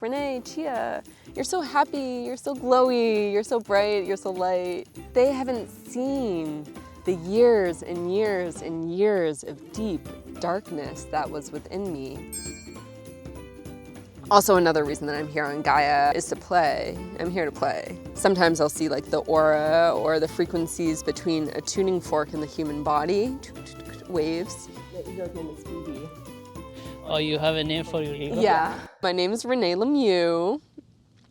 Renee, Chia, you're so happy, you're so glowy, you're so bright, you're so light. They haven't seen the years and years and years of deep darkness that was within me. Also, another reason that I'm here on Gaia is to play. I'm here to play. Sometimes I'll see like the aura or the frequencies between a tuning fork in the human body, waves. The ego's name is Phoebe. Oh, you have a name for your ego? Yeah. My name is Renee Lemieux.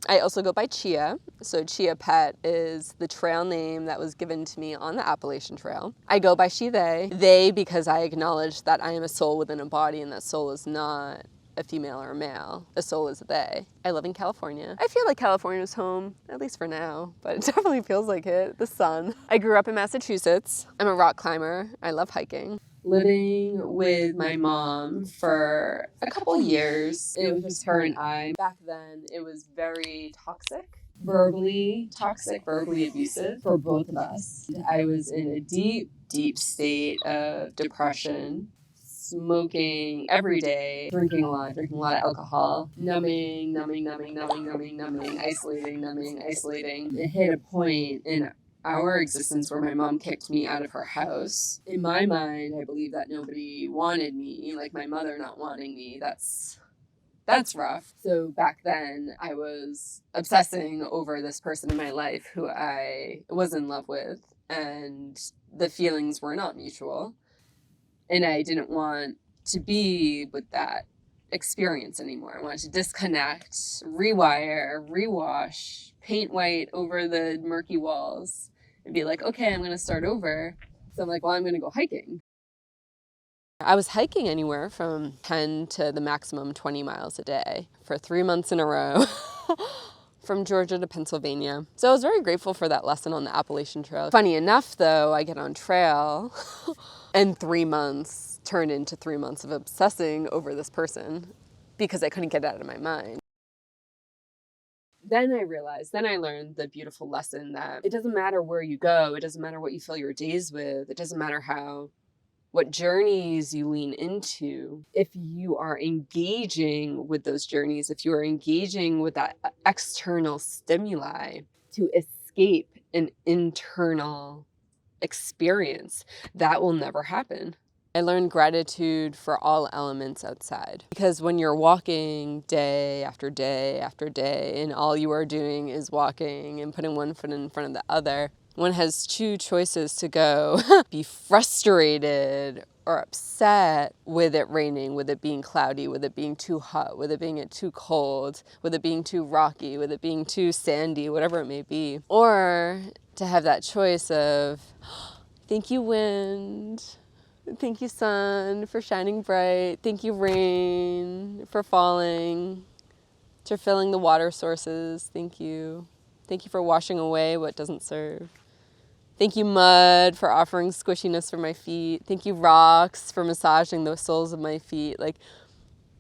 I also go by Chia. So Chia Pet is the trail name that was given to me on the Appalachian Trail. I go by she, they. They because I acknowledge that I am a soul within a body and that soul is not a female or a male. A soul is a they. I live in California. I feel like California's home, at least for now, but it definitely feels like it. The sun. I grew up in Massachusetts. I'm a rock climber. I love hiking. Living with my mom for a couple years. It was just her and I. Back then, it was very toxic. Verbally toxic, verbally abusive for both of us. I was in a deep, deep state of depression, smoking every day, drinking a lot of alcohol, numbing, isolating. It hit a point in our existence where my mom kicked me out of her house. In my mind, I believe that nobody wanted me, like my mother not wanting me. That's rough. So back then, I was obsessing over this person in my life who I was in love with, and the feelings were not mutual. And I didn't want to be with that experience anymore. I wanted to disconnect, rewire, rewash, paint white over the murky walls, and be like, okay, I'm going to start over. So I'm like, well, I'm going to go hiking. I was hiking anywhere from 10 to the maximum 20 miles a day for 3 months in a row. From Georgia to Pennsylvania. So I was very grateful for that lesson on the Appalachian Trail. Funny enough, though, I get on trail and 3 months turned into 3 months of obsessing over this person because I couldn't get it out of my mind. Then I learned the beautiful lesson that it doesn't matter where you go, it doesn't matter what you fill your days with, it doesn't matter what journeys you lean into. If you are engaging with those journeys, if you are engaging with that external stimuli to escape an internal experience, that will never happen. I learned gratitude for all elements outside, because when you're walking day after day after day and all you are doing is walking and putting one foot in front of the other, one has two choices to go be frustrated or upset with it raining, with it being cloudy, with it being too hot, with it being too cold, with it being too rocky, with it being too sandy, whatever it may be. Or to have that choice of, thank you, wind. Thank you, sun, for shining bright. Thank you, rain, for falling, for filling the water sources. Thank you. Thank you for washing away what doesn't serve. Thank you, mud, for offering squishiness for my feet. Thank you, rocks, for massaging the soles of my feet. Like,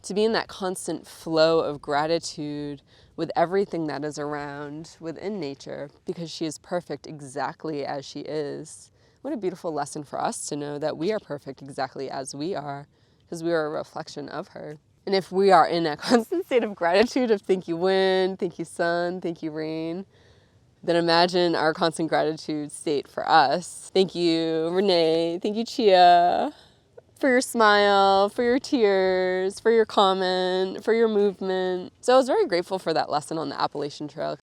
to be in that constant flow of gratitude with everything that is around within nature, because she is perfect exactly as she is. What a beautiful lesson for us to know that we are perfect exactly as we are, because we are a reflection of her. And if we are in a constant state of gratitude of thank you, wind, thank you, sun, thank you, rain, then imagine our constant gratitude state for us. Thank you, Renee. Thank you, Chia, for your smile, for your tears, for your comment, for your movement. So I was very grateful for that lesson on the Appalachian Trail.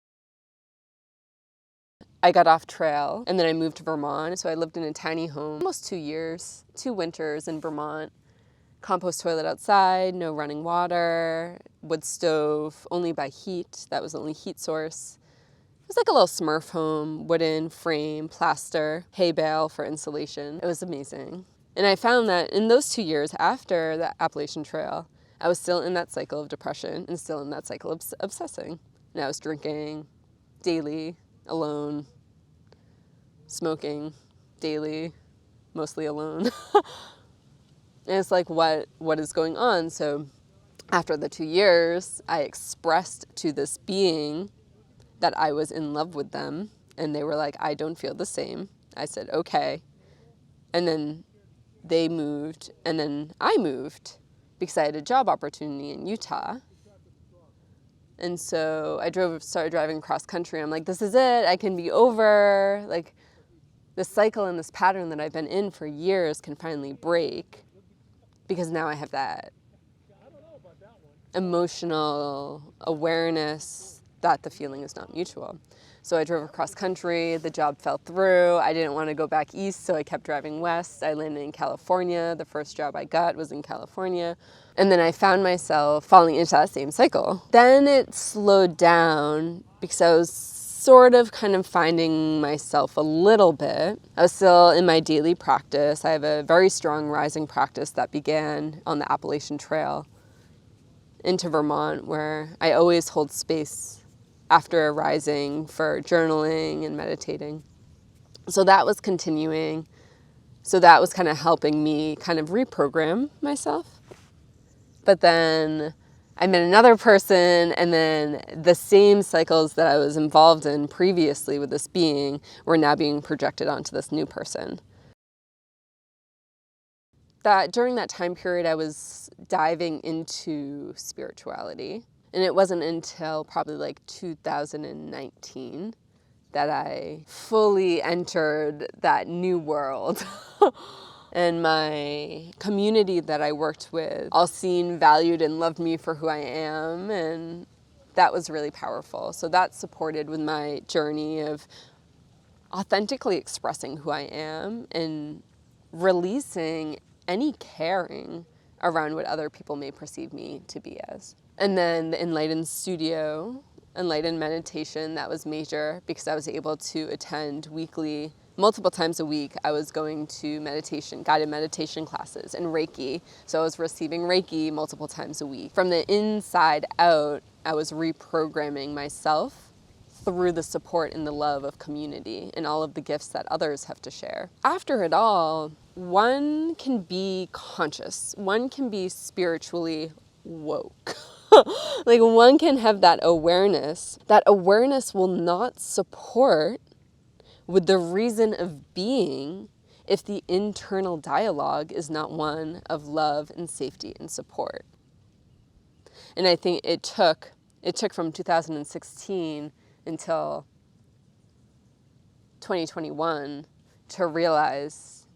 I got off trail and then I moved to Vermont. So I lived in a tiny home almost 2 years, 2 winters in Vermont. Compost toilet outside, no running water, wood stove, only by heat. That was the only heat source. It was like a little Smurf home, wooden frame, plaster, hay bale for insulation. It was amazing. And I found that in those 2 years after the Appalachian Trail, I was still in that cycle of depression and still in that cycle of obsessing. And I was drinking daily, alone, smoking daily, mostly alone. And it's like, what is going on? So after the 2 years, I expressed to this being that I was in love with them. And they were like, I don't feel the same. I said, okay. And then they moved, and then I moved because I had a job opportunity in Utah. And so I started driving cross country. I'm like, this is it. I can be over. Like, this cycle and this pattern that I've been in for years can finally break, because now I have that emotional awareness that the feeling is not mutual. So I drove across country, the job fell through, I didn't want to go back east, so I kept driving west. I landed in California, the first job I got was in California. And then I found myself falling into that same cycle. Then it slowed down because I was sort of kind of finding myself a little bit. I was still in my daily practice. I have a very strong rising practice that began on the Appalachian Trail into Vermont, where I always hold space after a rising for journaling and meditating. So that was continuing. So that was kind of helping me kind of reprogram myself. But then I met another person, and then the same cycles that I was involved in previously with this being were now being projected onto this new person. That during that time period, I was diving into spirituality. And it wasn't until probably like 2019 that I fully entered that new world. And my community that I worked with all seen, valued, and loved me for who I am. And that was really powerful. So that supported with my journey of authentically expressing who I am and releasing any caring around what other people may perceive me to be as. And then the Enlightened Studio, Enlightened Meditation, that was major because I was able to attend weekly, multiple times a week. I was going to guided meditation classes and Reiki. So I was receiving Reiki multiple times a week. From the inside out, I was reprogramming myself through the support and the love of community and all of the gifts that others have to share. After it all, one can be conscious, one can be spiritually woke. Like, one can have that awareness. That awareness will not support with the reason of being if the internal dialogue is not one of love and safety and support. And I think it took from 2016 until 2021 to realize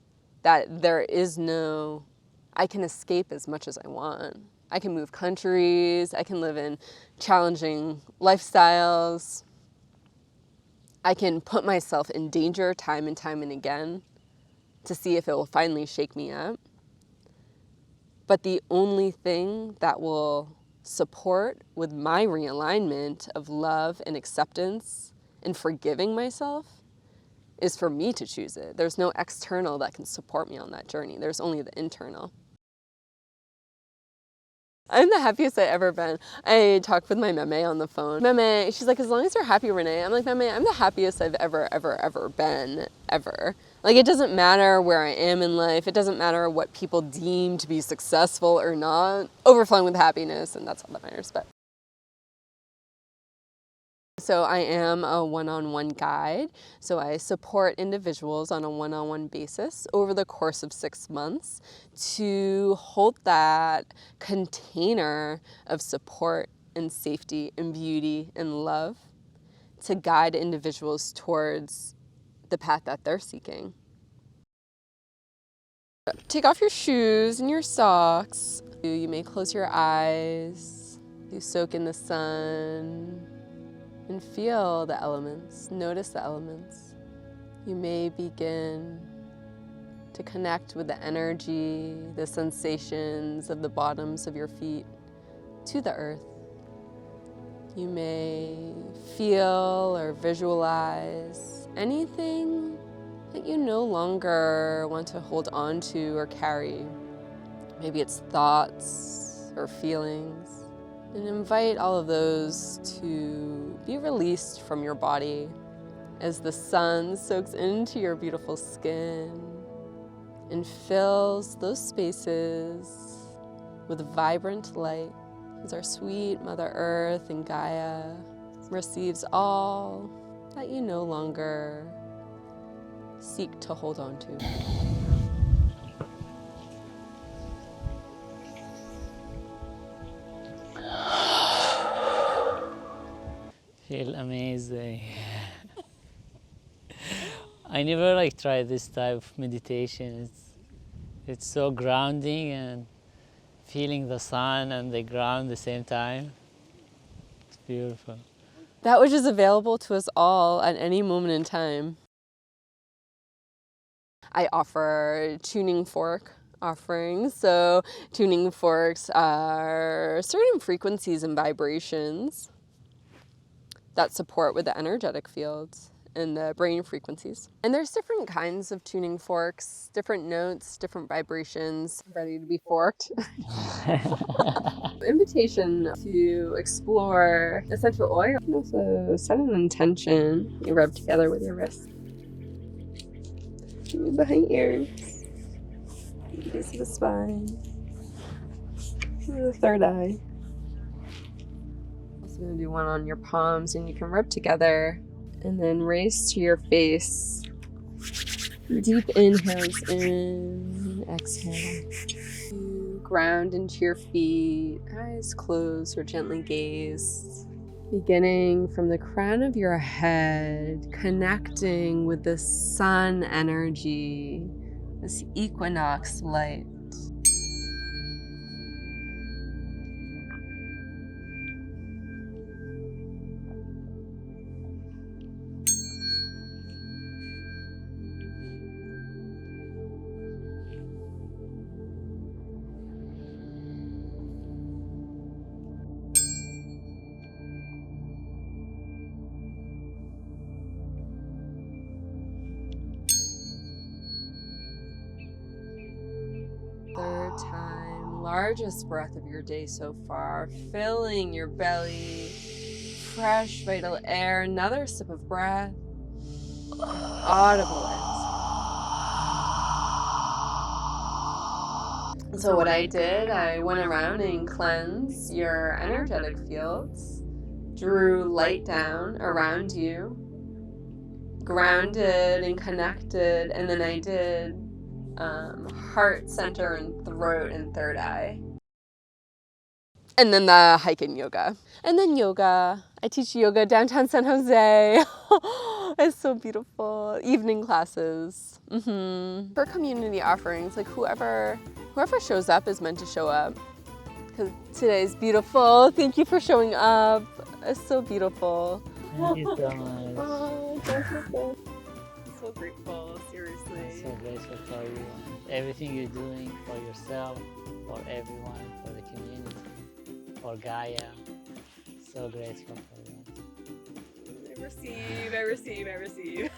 that there is I can escape as much as I want. I can move countries, I can live in challenging lifestyles, I can put myself in danger time and again to see if it will finally shake me up. But the only thing that will support with my realignment of love and acceptance and forgiving myself is for me to choose it. There's no external that can support me on that journey. There's only the internal. I'm the happiest I've ever been. I talked with my meme on the phone. Meme, she's like, as long as you're happy, Renee. I'm like, meme, I'm the happiest I've ever been, ever. Like, it doesn't matter where I am in life. It doesn't matter what people deem to be successful or not. Overflowing with happiness, and that's all that matters. But so I am a one-on-one guide. So I support individuals on a one-on-one basis over the course of 6 months to hold that container of support and safety and beauty and love to guide individuals towards the path that they're seeking. Take off your shoes and your socks. You may close your eyes. You soak in the sun. And feel the elements, notice the elements. You may begin to connect with the energy, the sensations of the bottoms of your feet to the earth. You may feel or visualize anything that you no longer want to hold on to or carry. Maybe it's thoughts or feelings. And invite all of those to be released from your body as the sun soaks into your beautiful skin and fills those spaces with vibrant light as our sweet Mother Earth and Gaia receives all that you no longer seek to hold on to. Feel amazing. I never like tried this type of meditation. It's so grounding and feeling the sun and the ground at the same time. It's beautiful. That which is available to us all at any moment in time. I offer tuning fork offerings. So tuning forks are certain frequencies and vibrations that support with the energetic fields and the brain frequencies. And there's different kinds of tuning forks, different notes, different vibrations, ready to be forked. Invitation to explore essential oil. You can also set an intention. You rub together with your wrist. Behind ears, base of the spine, the third eye. Also going to do one on your palms, and you can rub together and then raise to your face. Deep inhales in, exhale. You ground into your feet, eyes closed or gently gaze. Beginning from the crown of your head, connecting with the sun energy, this equinox light. Third time, largest breath of your day so far, filling your belly, fresh vital air, another sip of breath, audible exhale. So what I did, I went around and cleansed your energetic fields, drew light down around you, grounded and connected, and then I did heart center and throat and third eye. And then the hiking yoga. And then yoga. I teach yoga downtown San Jose. It's so beautiful. Evening classes. For community offerings, like whoever shows up is meant to show up. Because today's beautiful. Thank you for showing up. It's so beautiful. Thank you so much. Oh, thank you. I'm so grateful, seriously. I'm so grateful for you and everything you're doing for yourself, for everyone, for the community, for Gaia. So grateful for you. I receive.